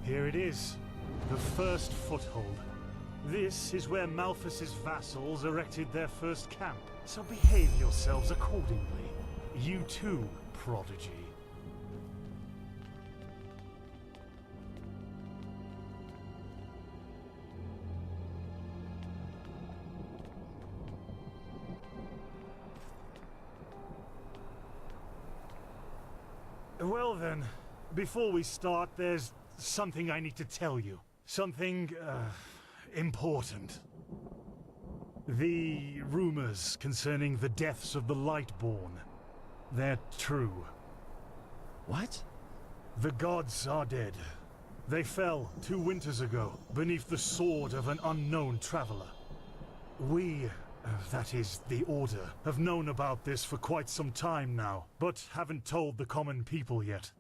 Here it is, the first foothold. This is where Malthus's vassals erected their first camp, so behave yourselves accordingly. You too, prodigy. Well then, before we start, there's something I need to tell you. Something, important. The rumors concerning the deaths of the Lightborn, they're true. What? The gods are dead. They fell 2 winters ago, beneath the sword of an unknown traveler. We, that is, the Order, have known about this for quite some time now, but haven't told the common people yet.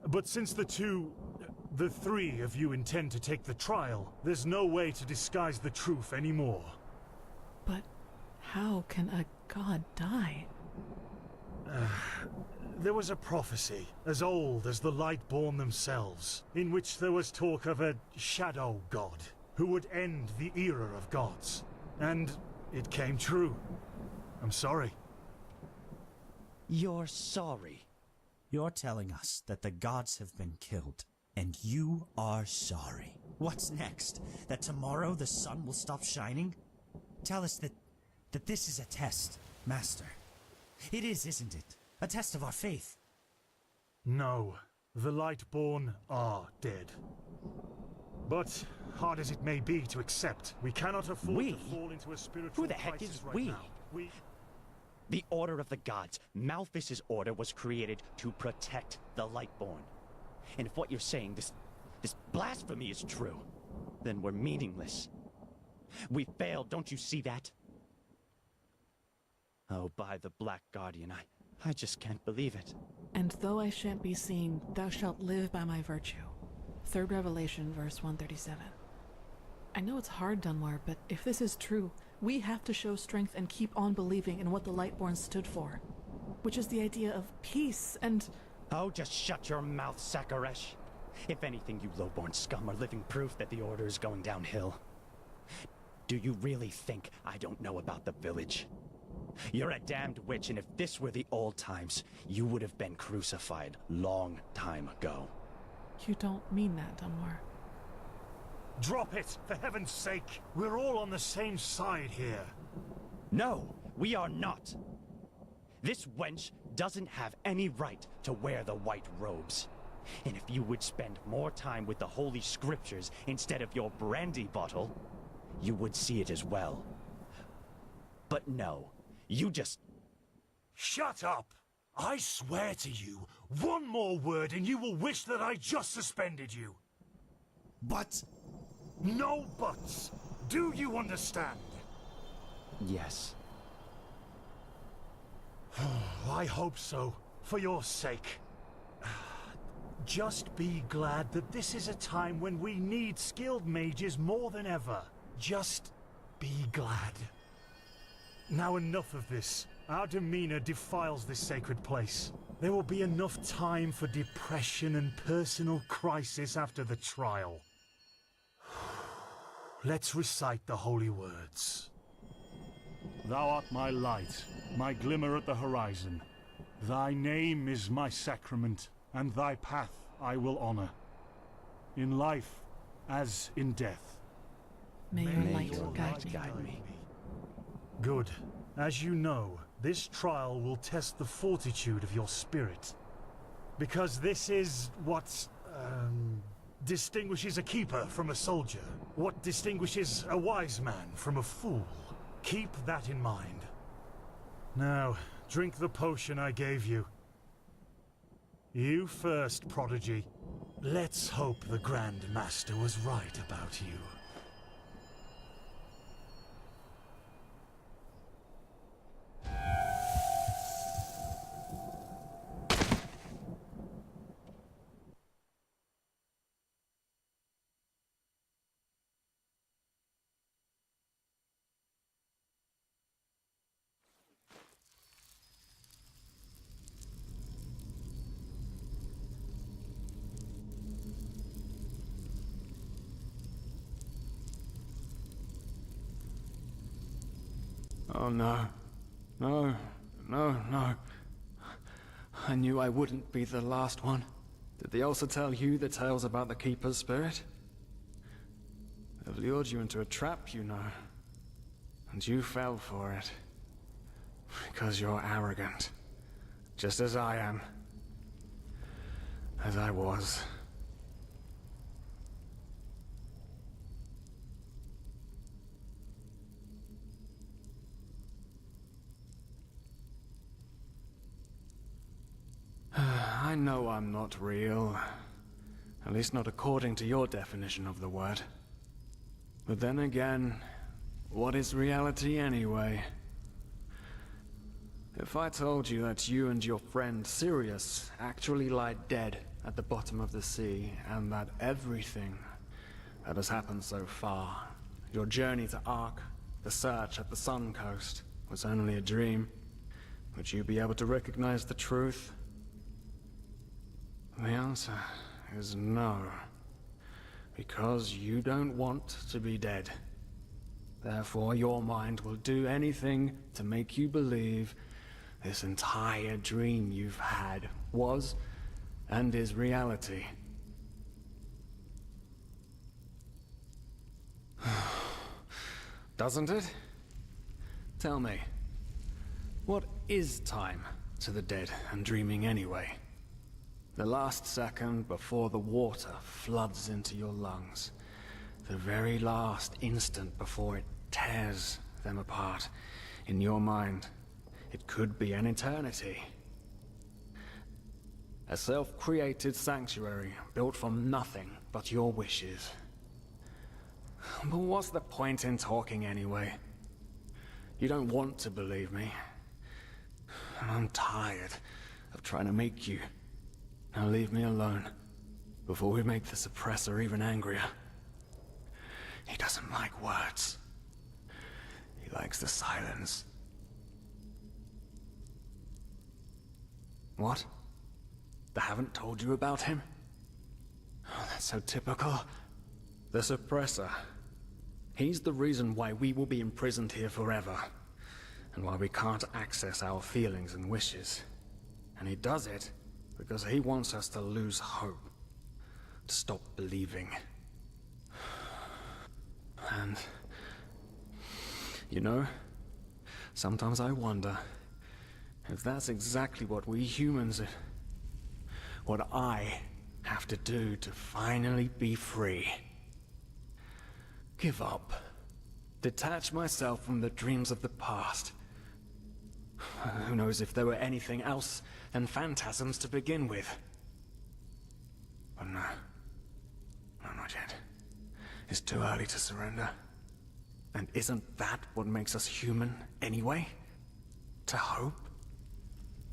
But since the 3 of you intend to take the trial, there's no way to disguise the truth anymore. But how can a god die? There was a prophecy, as old as the Lightborn themselves, in which there was talk of a shadow god, who would end the era of gods. And it came true. I'm sorry. You're sorry. You're telling us that the gods have been killed, and you are sorry. What's next? That tomorrow the sun will stop shining? Tell us that this is a test, Master. It is, isn't it? A test of our faith. No, the Lightborn are dead. But, hard as it may be to accept, we cannot afford to fall into a spiritual Who the heck crisis is right we? now. The Order of the Gods, Malthus's order, was created to protect the Lightborn. And if what you're saying, this blasphemy is true, then we're meaningless. We failed, don't you see that? Oh, by the Black Guardian, I just can't believe it. And though I shan't be seen, thou shalt live by my virtue. 3rd Revelation, verse 137. I know it's hard, Dunmore, but if this is true, we have to show strength and keep on believing in what the Lightborn stood for, which is the idea of peace and... Oh, just shut your mouth, Sakaresh. If anything, you lowborn scum are living proof that the Order is going downhill. Do you really think I don't know about the village? You're a damned witch, and if this were the old times, you would have been crucified long time ago. You don't mean that, Dunmore. Drop it, for heaven's sake! We're all on the same side here. No, we are not. This wench doesn't have any right to wear the white robes. And if you would spend more time with the Holy Scriptures instead of your brandy bottle, you would see it as well. But no, you just... Shut up! I swear to you, one more word and you will wish that I just suspended you. But... No buts! Do you understand? Yes. I hope so, for your sake. Just be glad that this is a time when we need skilled mages more than ever. Just be glad. Now enough of this. Our demeanor defiles this sacred place. There will be enough time for depression and personal crisis after the trial. Let's recite the holy words. Thou art my light, my glimmer at the horizon. Thy name is my sacrament, and thy path I will honor. In life, as in death. May your light guide me. Good. As you know, this trial will test the fortitude of your spirit. Because this is what, distinguishes a keeper from a soldier. What distinguishes a wise man from a fool. Keep that in mind. Now, drink the potion I gave you. You first, Prodigy. Let's hope the Grand Master was right about you. Oh no. No, no, no. I knew I wouldn't be the last one. Did they also tell you the tales about the Keeper's spirit? They've lured you into a trap, you know. And you fell for it. Because you're arrogant. Just as I am. As I was. I know I'm not real. At least not according to your definition of the word. But then again, what is reality anyway? If I told you that you and your friend Sirius actually lie dead at the bottom of the sea, and that everything that has happened so far, your journey to Ark, the search at the Sun Coast, was only a dream, would you be able to recognize the truth? The answer is no. Because you don't want to be dead. Therefore, your mind will do anything to make you believe this entire dream you've had was and is reality. Doesn't it? Tell me, what is time to the dead and dreaming anyway? The last second before the water floods into your lungs. The very last instant before it tears them apart. In your mind, it could be an eternity. A self-created sanctuary built from nothing but your wishes. But what's the point in talking anyway? You don't want to believe me. And I'm tired of trying to make you. Now leave me alone, before we make the suppressor even angrier. He doesn't like words. He likes the silence. What? They haven't told you about him? Oh, that's so typical. The suppressor. He's the reason why we will be imprisoned here forever. And why we can't access our feelings and wishes. And he does it because he wants us to lose hope. To stop believing. And... you know, sometimes I wonder if that's exactly what we humans... what I have to do to finally be free. Give up. Detach myself from the dreams of the past. Who knows if there were anything else than phantasms to begin with. But no. No, not yet. It's too early to surrender. And isn't that what makes us human anyway? To hope?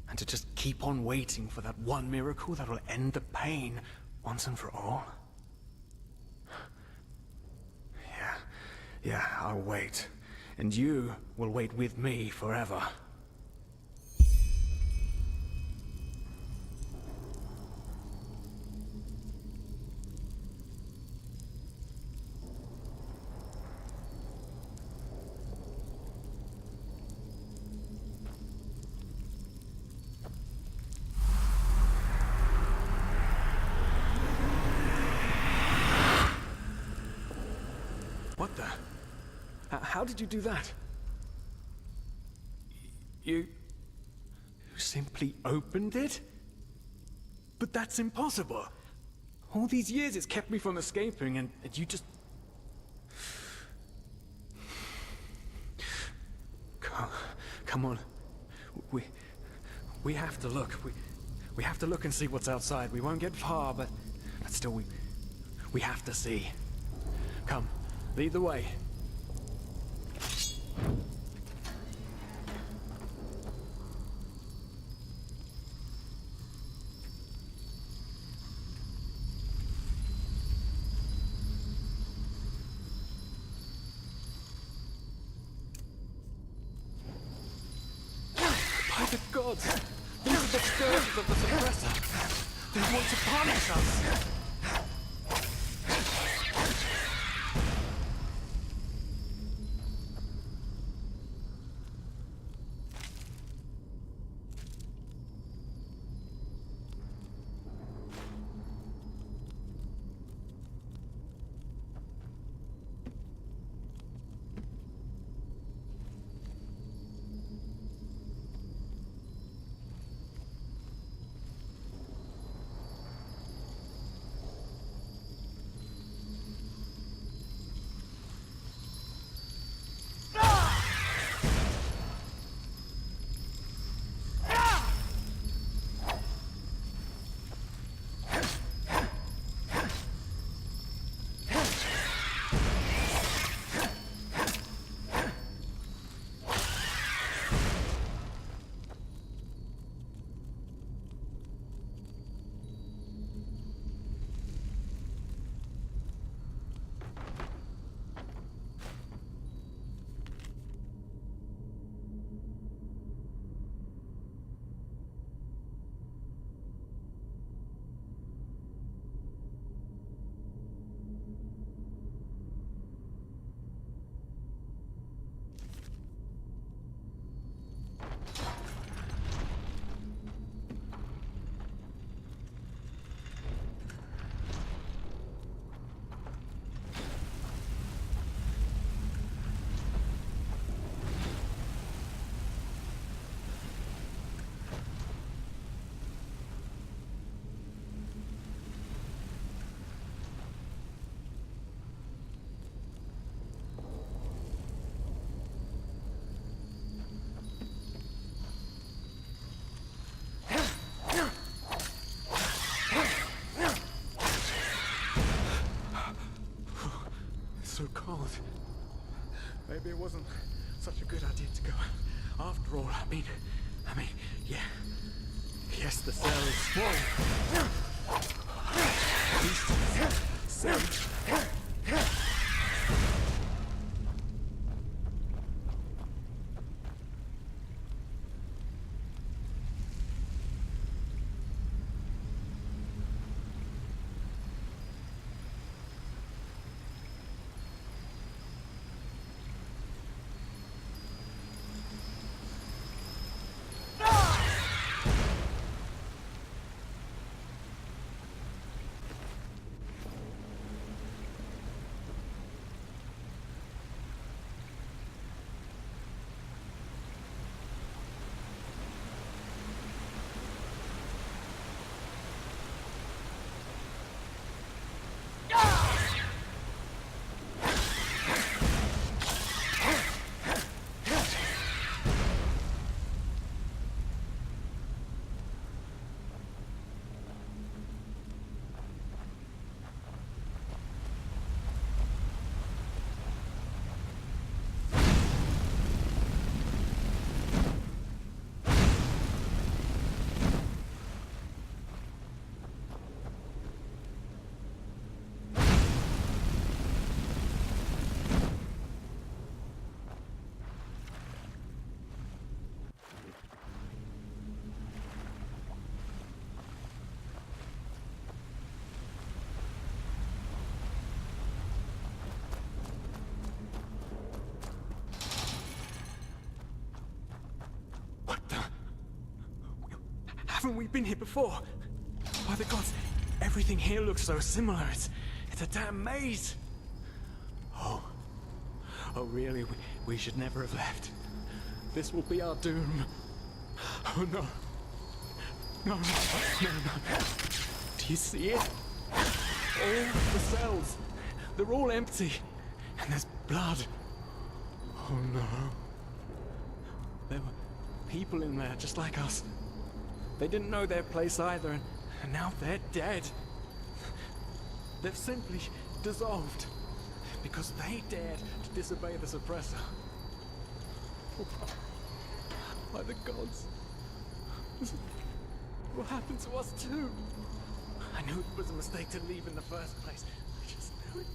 And to just keep on waiting for that one miracle that will end the pain once and for all? Yeah, I'll wait. And you will wait with me forever. What the? How did you do that? You simply opened it? But that's impossible. All these years it's kept me from escaping, and you just... Come on. We have to look. We have to look and see what's outside. We won't get far, but still we have to see. Come. Lead the way. By the gods! These are the scourges of the suppressor! They want to punish us! so cold. Maybe it wasn't such a good idea to go. After all, I mean, yeah. Yes, the cell is small. These cells. Haven't we been here before? By the gods, everything here looks so similar. It's a damn maze. Oh, really? We should never have left. This will be our doom. Oh no. No. Do you see it? All the cells. They're all empty. And there's blood. Oh no. There were people in there just like us. They didn't know their place either, and now they're dead. They've simply dissolved because they dared to disobey the suppressor. By the gods, this will happen to us too. I knew it was a mistake to leave in the first place. I just knew it.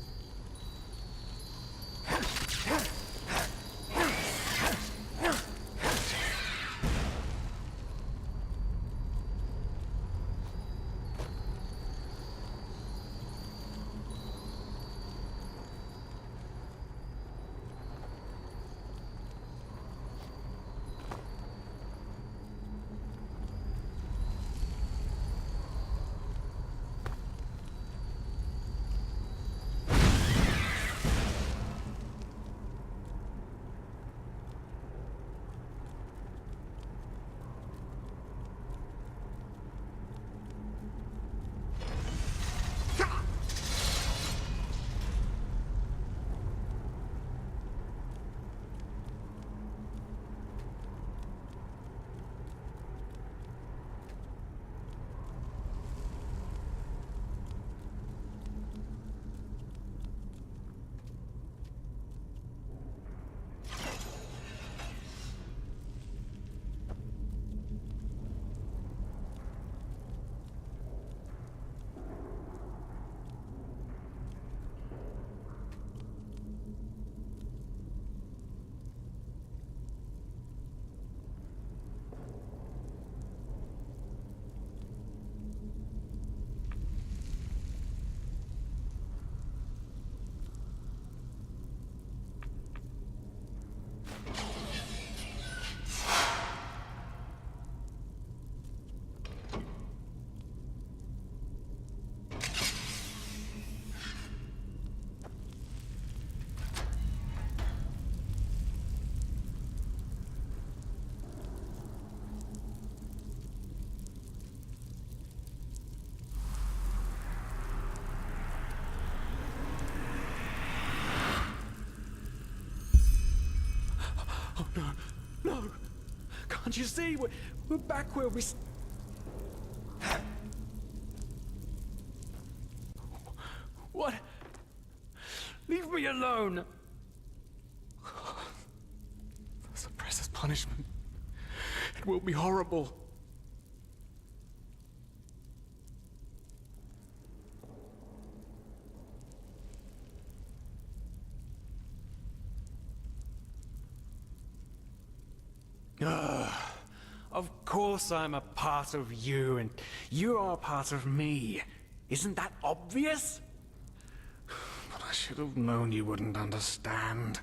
Oh no, no! Can't you see? We're back where we... What? Leave me me alone! The Suppressor's punishment. It will be horrible. Of course I'm a part of you, and you are a part of me. Isn't that obvious? But I should have known you wouldn't understand.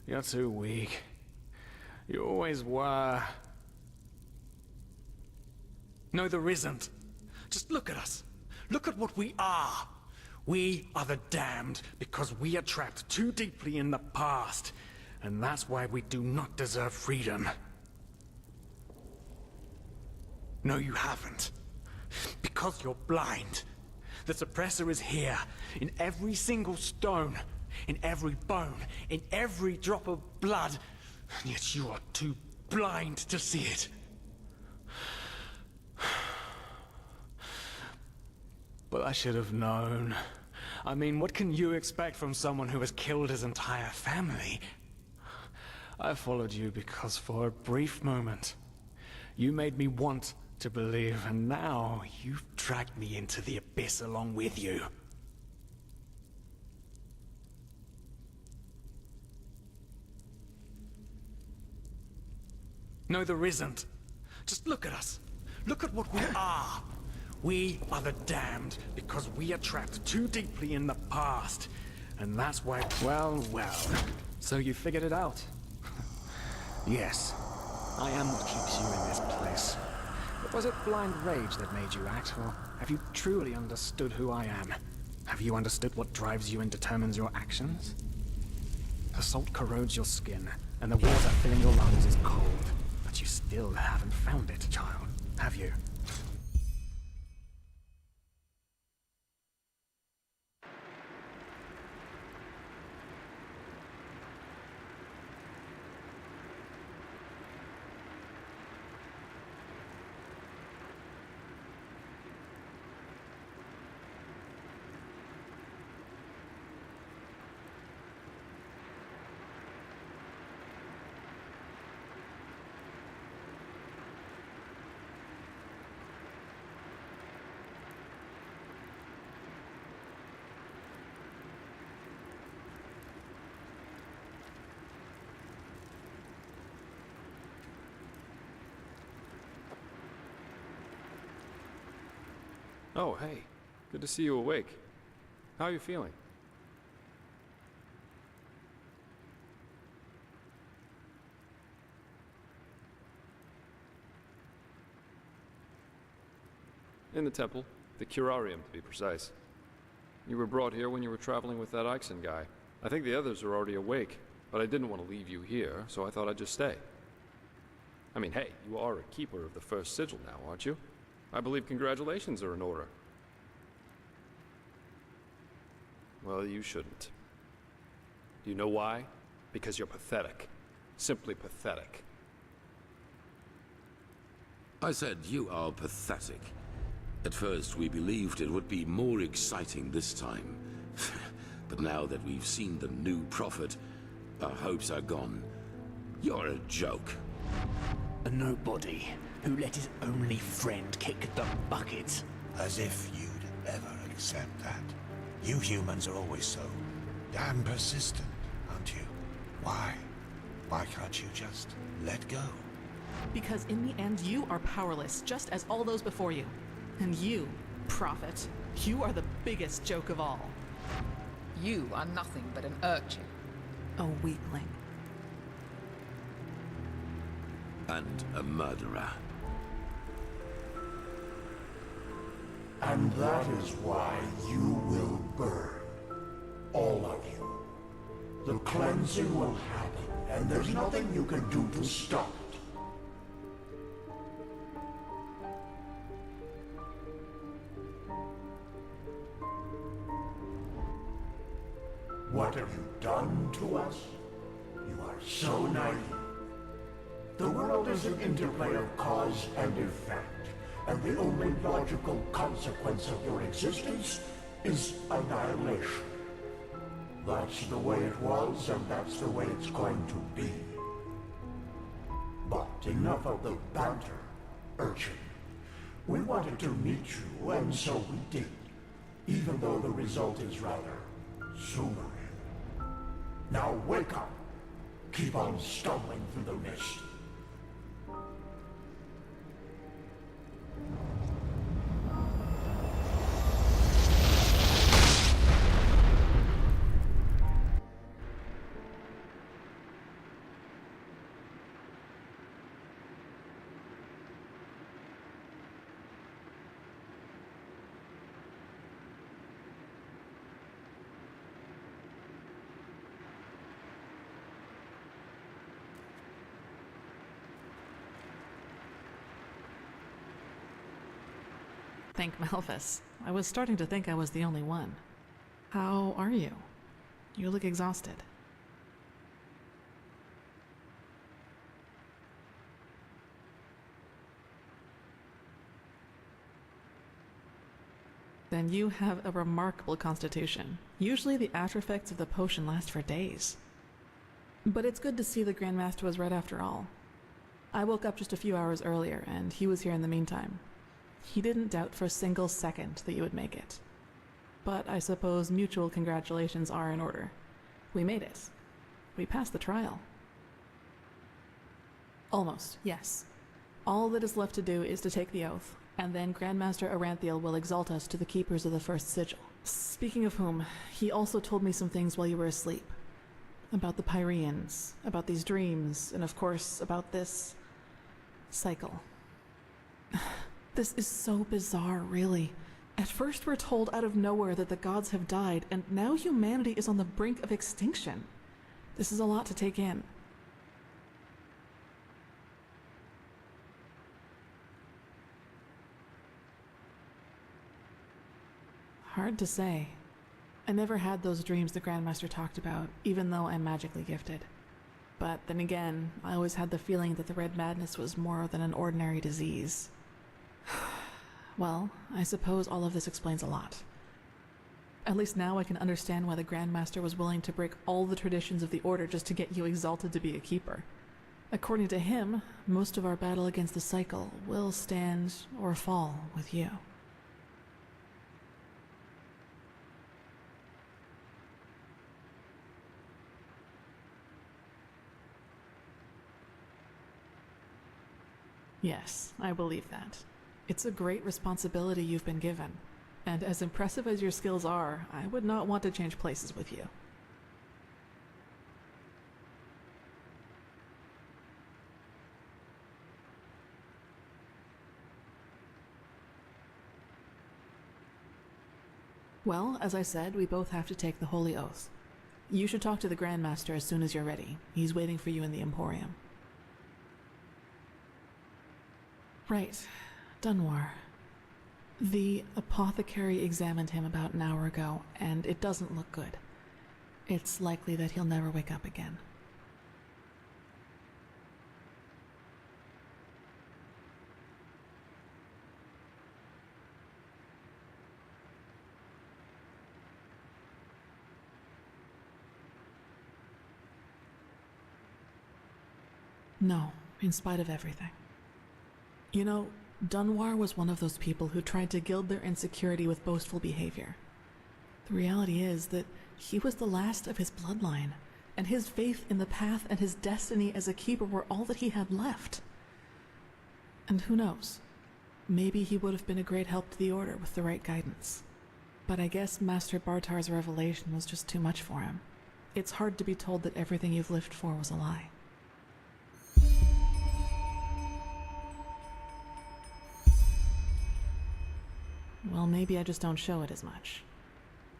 You're too weak. You always were. No, there isn't. Just look at us. Look at what we are. We are the damned because we are trapped too deeply in the past. And that's why we do not deserve freedom. No, you haven't. Because you're blind. The Suppressor is here, in every single stone, in every bone, in every drop of blood, and yet you are too blind to see it. But I should have known. I mean, what can you expect from someone who has killed his entire family? I followed you because for a brief moment, you made me want to believe, and now you've dragged me into the abyss along with you. No, there isn't. Just look at us. Look at what we are. We are the damned because we are trapped too deeply in the past. And that's why... Well, well. So you figured it out? Yes. I am what keeps you in this place. But was it blind rage that made you act, or have you truly understood who I am? Have you understood what drives you and determines your actions? The salt corrodes your skin, and the water filling your lungs is cold. But you still haven't found it, child, have you? Oh, hey. Good to see you awake. How are you feeling? In the temple. The curarium, to be precise. You were brought here when you were traveling with that Ixon guy. I think the others are already awake, but I didn't want to leave you here, so I thought I'd just stay. I mean, hey, you are a keeper of the first sigil now, aren't you? I believe congratulations are in order. Well, you shouldn't. Do you know why? Because you're pathetic. Simply pathetic. I said you are pathetic. At first we believed it would be more exciting this time. But now that we've seen the new prophet, our hopes are gone. You're a joke. A nobody who let his only friend kick the bucket. As if you'd ever accept that. You humans are always so damn persistent, aren't you? Why? Why can't you just let go? Because in the end, you are powerless, just as all those before you. And you, prophet, you are the biggest joke of all. You are nothing but an urchin. A weakling. And a murderer. And that is why you will burn. All of you. The cleansing will happen, and there's nothing you can do to stop it. What have you done to us? You are so naive. The world is an interplay of cause and effect, and the only logical consequence of your existence is annihilation. That's the way it was, and that's the way it's going to be. But enough of the banter, urchin. We wanted to meet you, and so we did, even though the result is rather sobering. Now wake up. Keep on stumbling through the mist. Thank Malphus. I was starting to think I was the only one. How are you? You look exhausted. Then you have a remarkable constitution. Usually the after effects of the potion last for days. But it's good to see the Grandmaster was right after all. I woke up just a few hours earlier, and he was here in the meantime. He didn't doubt for a single second that you would make it. But I suppose mutual congratulations are in order. We made it. We passed the trial. Almost, yes. All that is left to do is to take the oath, and then Grandmaster Aranthiel will exalt us to the keepers of the first sigil. Speaking of whom, he also told me some things while you were asleep. About the Pyreans, about these dreams, and of course, about this cycle. This is so bizarre, really. At first we're told out of nowhere that the gods have died, and now humanity is on the brink of extinction. This is a lot to take in. Hard to say. I never had those dreams the Grandmaster talked about, even though I'm magically gifted. But then again, I always had the feeling that the Red Madness was more than an ordinary disease. Well, I suppose all of this explains a lot. At least now I can understand why the Grandmaster was willing to break all the traditions of the Order just to get you exalted to be a keeper. According to him, most of our battle against the cycle will stand or fall with you. Yes, I believe that. It's a great responsibility you've been given, and as impressive as your skills are, I would not want to change places with you. Well, as I said, we both have to take the Holy Oath. You should talk to the Grandmaster as soon as you're ready. He's waiting for you in the Emporium. Right. Dunwar. The apothecary examined him about an hour ago, and it doesn't look good. It's likely that he'll never wake up again. No, in spite of everything. You know, Dunwar was one of those people who tried to gild their insecurity with boastful behavior. The reality is that he was the last of his bloodline, and his faith in the path and his destiny as a keeper were all that he had left. And who knows? Maybe he would have been a great help to the Order with the right guidance. But I guess Master Bartar's revelation was just too much for him. It's hard to be told that everything you've lived for was a lie. Well, maybe I just don't show it as much.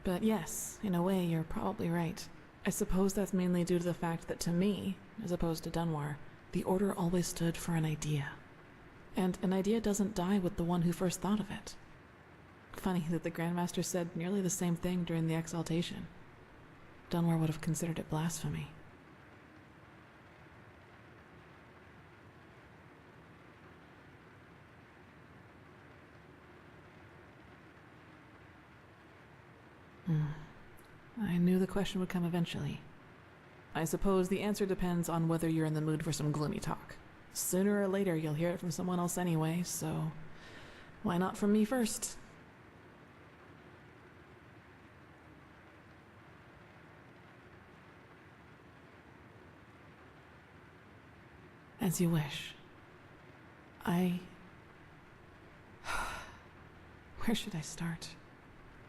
But yes, in a way, you're probably right. I suppose that's mainly due to the fact that to me, as opposed to Dunwar, the Order always stood for an idea. And an idea doesn't die with the one who first thought of it. Funny that the Grandmaster said nearly the same thing during the exaltation. Dunwar would have considered it blasphemy. I knew the question would come eventually. I suppose the answer depends on whether you're in the mood for some gloomy talk. Sooner or later, you'll hear it from someone else anyway, so why not from me first? As you wish. Where should I start?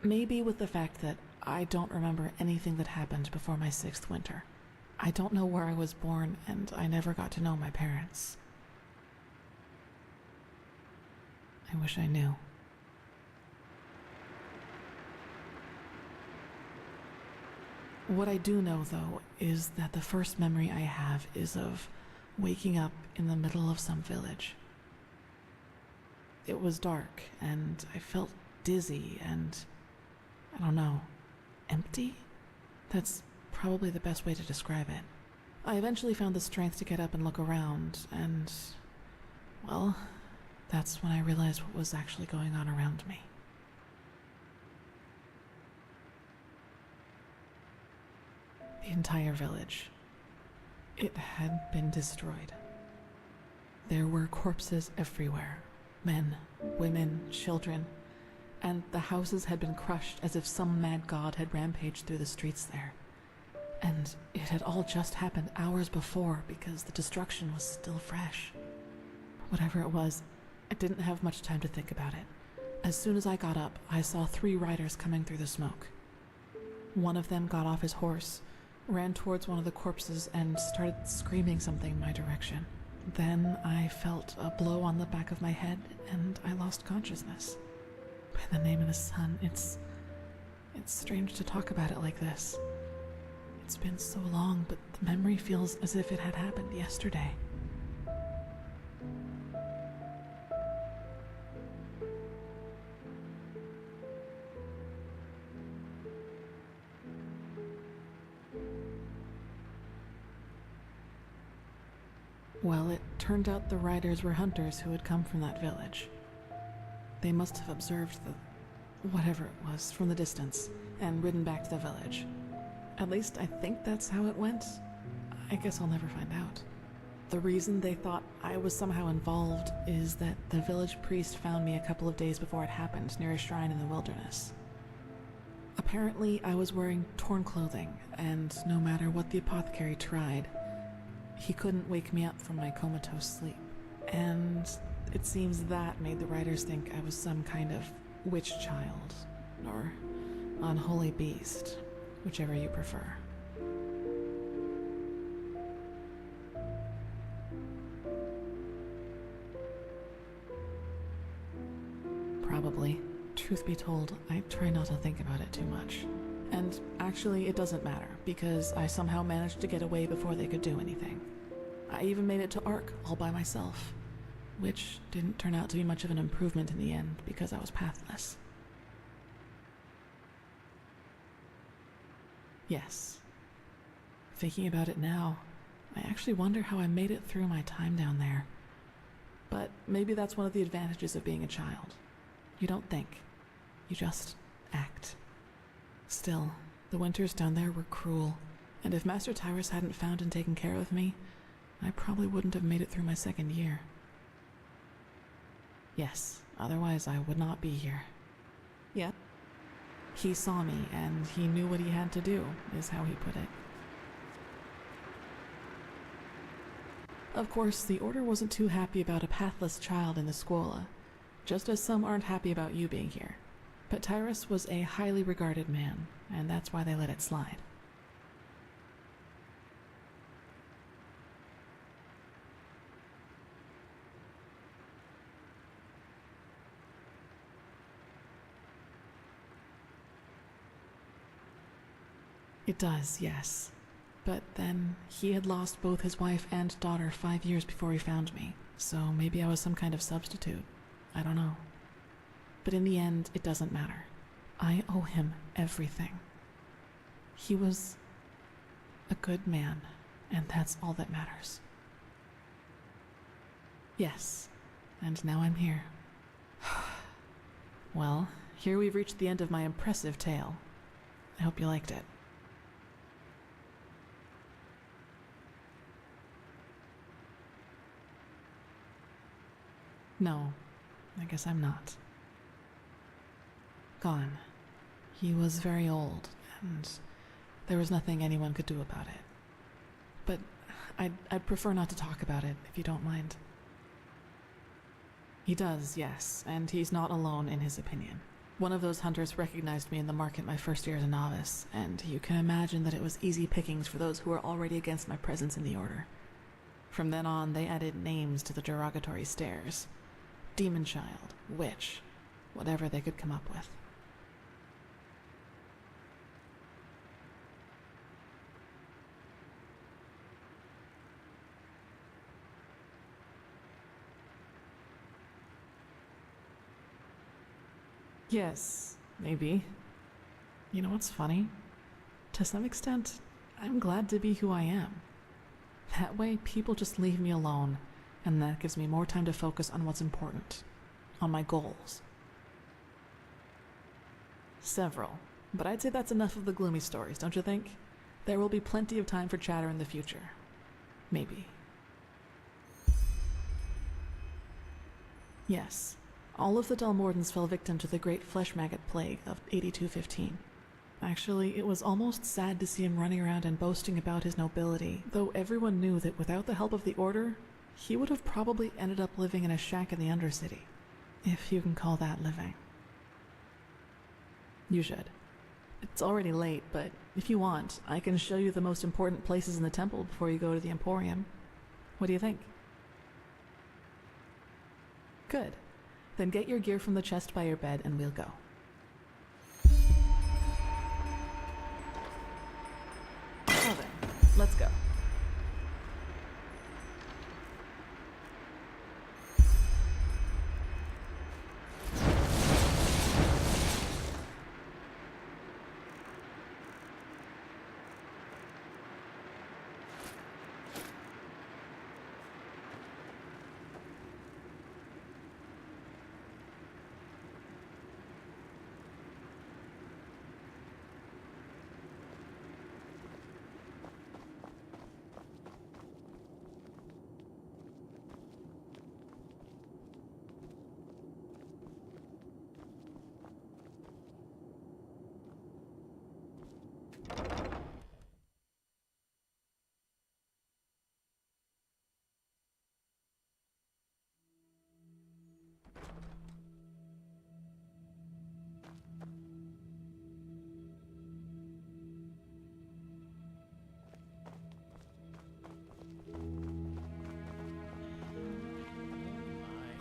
Maybe with the fact that I don't remember anything that happened before my 6th winter. I don't know where I was born, and I never got to know my parents. I wish I knew. What I do know, though, is that the first memory I have is of waking up in the middle of some village. It was dark, and I felt dizzy and, I don't know, empty? That's probably the best way to describe it. I eventually found the strength to get up and look around, and, well, that's when I realized what was actually going on around me. The entire village. It had been destroyed. There were corpses everywhere. Men, women, children, and the houses had been crushed as if some mad god had rampaged through the streets there. And it had all just happened hours before because the destruction was still fresh. Whatever it was, I didn't have much time to think about it. As soon as I got up, I saw 3 riders coming through the smoke. One of them got off his horse, ran towards one of the corpses, and started screaming something in my direction. Then I felt a blow on the back of my head, and I lost consciousness. By the name of the sun, it's strange to talk about it like this. It's been so long, but the memory feels as if it had happened yesterday. Well, it turned out the riders were hunters who had come from that village. They must have observed whatever it was from the distance and ridden back to the village. At least I think that's how it went. I guess I'll never find out. The reason they thought I was somehow involved is that the village priest found me a couple of days before it happened near a shrine in the wilderness. Apparently, I was wearing torn clothing, and no matter what the apothecary tried, he couldn't wake me up from my comatose sleep. And it seems that made the riders think I was some kind of witch child, or unholy beast, whichever you prefer. Probably. Truth be told, I try not to think about it too much. And actually, it doesn't matter, because I somehow managed to get away before they could do anything. I even made it to Ark all by myself, which didn't turn out to be much of an improvement in the end because I was pathless. Yes. Thinking about it now, I actually wonder how I made it through my time down there. But maybe that's one of the advantages of being a child. You don't think. You just act. Still, the winters down there were cruel, and if Master Tyrus hadn't found and taken care of me, I probably wouldn't have made it through my 2nd year. Yes, otherwise I would not be here. Yeah. He saw me, and he knew what he had to do, is how he put it. Of course, the Order wasn't too happy about a pathless child in the Scuola, just as some aren't happy about you being here. But Tyrus was a highly regarded man, and that's why they let it slide. It does, yes. But then, he had lost both his wife and daughter 5 years before he found me, so maybe I was some kind of substitute. I don't know. But in the end, it doesn't matter. I owe him everything. He was a good man, and that's all that matters. Yes, and now I'm here. Well, here we've reached the end of my impressive tale. I hope you liked it. No, I guess I'm not. Gone. He was very old, and there was nothing anyone could do about it. But I'd prefer not to talk about it, if you don't mind. He does, yes, and he's not alone in his opinion. One of those hunters recognized me in the market my first year as a novice, and you can imagine that it was easy pickings for those who were already against my presence in the Order. From then on, they added names to the derogatory stares. Demon Child, Witch, whatever they could come up with. Yes, maybe. You know what's funny? To some extent, I'm glad to be who I am. That way, people just leave me alone, and that gives me more time to focus on what's important, on my goals. Several, but I'd say that's enough of the gloomy stories, don't you think? There will be plenty of time for chatter in the future. Maybe. Yes. All of the Dalmordans fell victim to the great flesh maggot plague of 8215. Actually, it was almost sad to see him running around and boasting about his nobility, though everyone knew that without the help of the Order, he would have probably ended up living in a shack in the Undercity. If you can call that living. You should. It's already late, but if you want, I can show you the most important places in the temple before you go to the Emporium. What do you think? Good. Then get your gear from the chest by your bed and we'll go. Now then, let's go.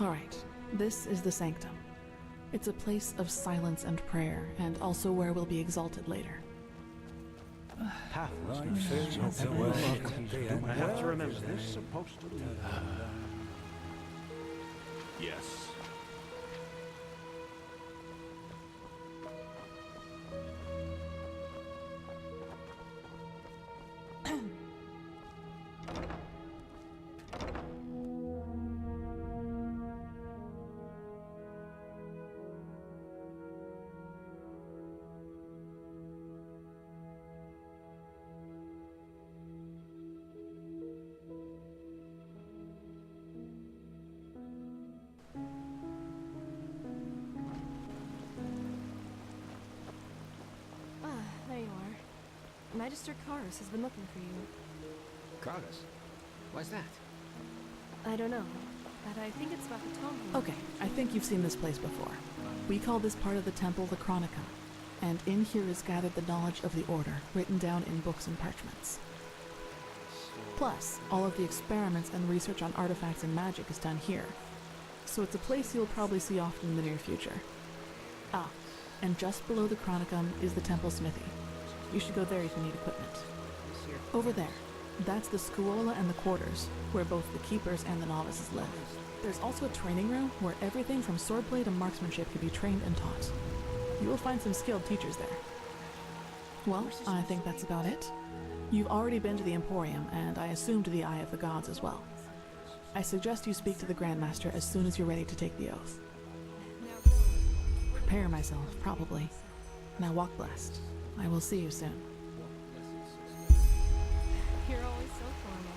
Alright, this is the Sanctum. It's a place of silence and prayer, and also where we'll be exalted later. I have to remember this. Yes. There you are. Magister Karus has been looking for you. Karus? Why's that? I don't know, but I think it's about the tome. Okay, I think you've seen this place before. We call this part of the temple the Chronicon, and in here is gathered the knowledge of the Order, written down in books and parchments. Plus, all of the experiments and research on artifacts and magic is done here. So it's a place you'll probably see often in the near future. Ah, and just below the Chronicon is the temple smithy. You should go there if you need equipment. Over there, that's the Scuola and the quarters, where both the keepers and the novices live. There's also a training room where everything from swordplay to marksmanship can be trained and taught. You will find some skilled teachers there. Well, I think that's about it. You've already been to the Emporium, and I assume to the Eye of the Gods as well. I suggest you speak to the Grandmaster as soon as you're ready to take the oath. Prepare myself, probably. Now walk blessed. I will see you soon. You're always so formal.